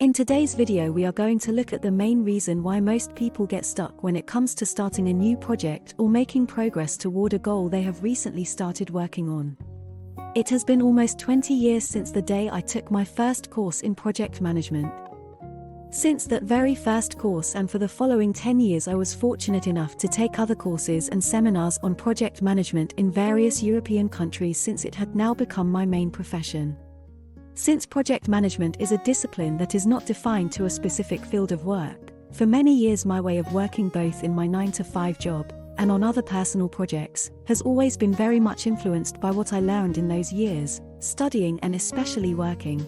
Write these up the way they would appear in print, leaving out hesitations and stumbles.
In today's video we are going to look at the main reason why most people get stuck when it comes to starting a new project or making progress toward a goal they have recently started working on. It has been almost 20 years since the day I took my first course in project management. Since that very first course and for the following 10 years I was fortunate enough to take other courses and seminars on project management in various European countries since it had now become my main profession. Since project management is a discipline that is not defined to a specific field of work, for many years my way of working both in my 9-to-5 job and on other personal projects has always been very much influenced by what I learned in those years, studying and especially working.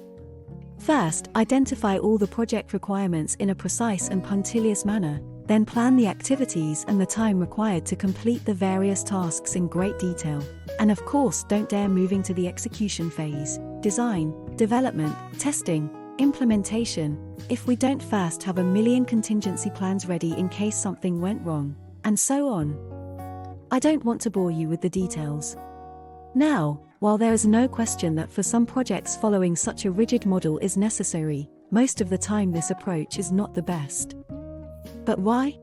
First, identify all the project requirements in a precise and punctilious manner, then plan the activities and the time required to complete the various tasks in great detail. And of course, don't dare moving to the execution phase, design, development, testing, implementation, if we don't first have a million contingency plans ready in case something went wrong, and so on. I don't want to bore you with the details. Now, while there is no question that for some projects following such a rigid model is necessary, most of the time this approach is not the best. But why?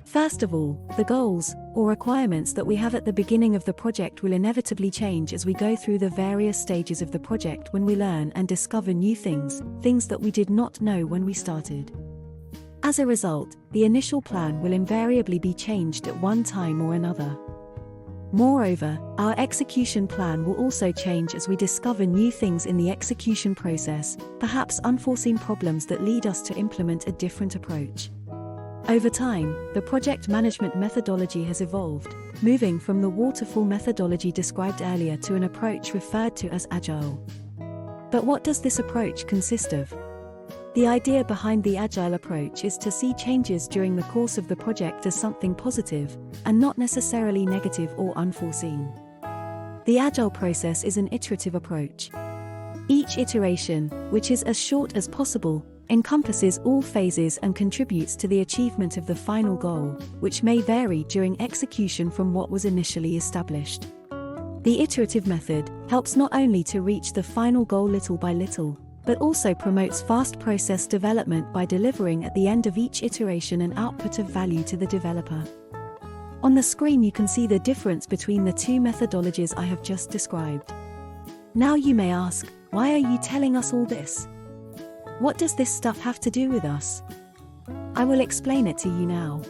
First of all, the goals, or requirements that we have at the beginning of the project will inevitably change as we go through the various stages of the project when we learn and discover new things that we did not know when we started. As a result, the initial plan will invariably be changed at one time or another. Moreover, our execution plan will also change as we discover new things in the execution process, perhaps unforeseen problems that lead us to implement a different approach. Over time, the project management methodology has evolved, moving from the waterfall methodology described earlier to an approach referred to as agile. But what does this approach consist of? The idea behind the agile approach is to see changes during the course of the project as something positive, and not necessarily negative or unforeseen. The agile process is an iterative approach. Each iteration, which is as short as possible, encompasses all phases and contributes to the achievement of the final goal, which may vary during execution from what was initially established. The iterative method helps not only to reach the final goal little by little, but also promotes fast process development by delivering at the end of each iteration an output of value to the developer. On the screen you can see the difference between the two methodologies I have just described. Now you may ask, why are you telling us all this? What does this stuff have to do with us? I will explain it to you now.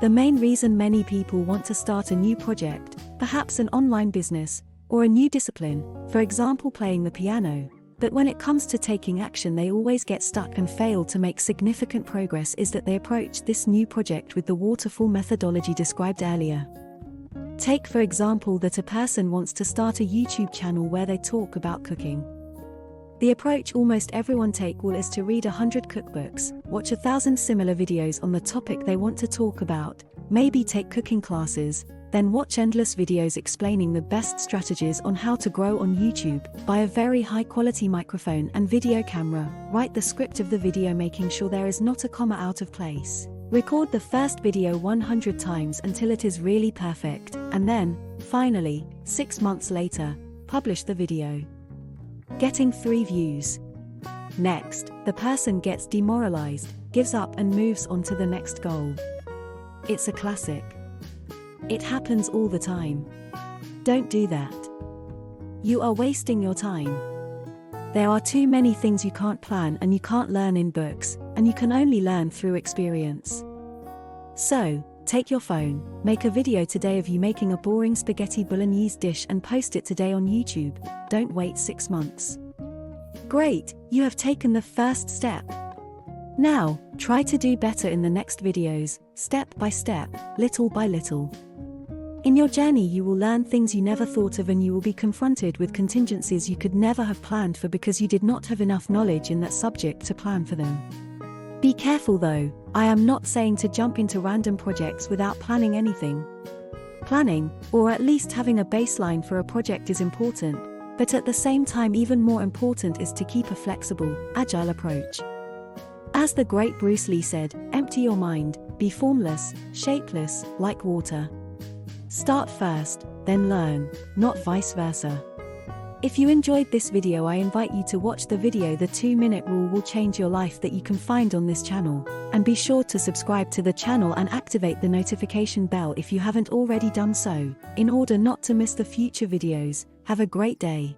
The main reason many people want to start a new project, perhaps an online business, or a new discipline, for example playing the piano, but when it comes to taking action they always get stuck and fail to make significant progress is that they approach this new project with the waterfall methodology described earlier. Take for example that a person wants to start a YouTube channel where they talk about cooking. The approach almost everyone take will is to read 100 cookbooks, watch 1,000 similar videos on the topic they want to talk about, maybe take cooking classes, then watch endless videos explaining the best strategies on how to grow on YouTube, buy a very high quality microphone and video camera, write the script of the video making sure there is not a comma out of place, record the first video 100 times until it is really perfect, and then, finally, 6 months later, publish the video. Getting 3 views. Next, the person gets demoralized, gives up and moves on to the next goal. It's a classic. It happens all the time. Don't do that. You are wasting your time. There are too many things you can't plan and you can't learn in books, and you can only learn through experience. So, take your phone, make a video today of you making a boring spaghetti bolognese dish and post it today on YouTube. Don't wait 6 months. Great, you have taken the first step. Now, try to do better in the next videos, step by step, little by little. In your journey you will learn things you never thought of and you will be confronted with contingencies you could never have planned for because you did not have enough knowledge in that subject to plan for them. Be careful though, I am not saying to jump into random projects without planning anything. Planning, or at least having a baseline for a project is important, but at the same time even more important is to keep a flexible, agile approach. As the great Bruce Lee said, empty your mind, be formless, shapeless, like water. Start first, then learn, not vice versa. If you enjoyed this video, I invite you to watch the video "The 2-Minute Rule Will Change Your Life" that you can find on this channel. And be sure to subscribe to the channel and activate the notification bell if you haven't already done so, in order not to miss the future videos. Have a great day.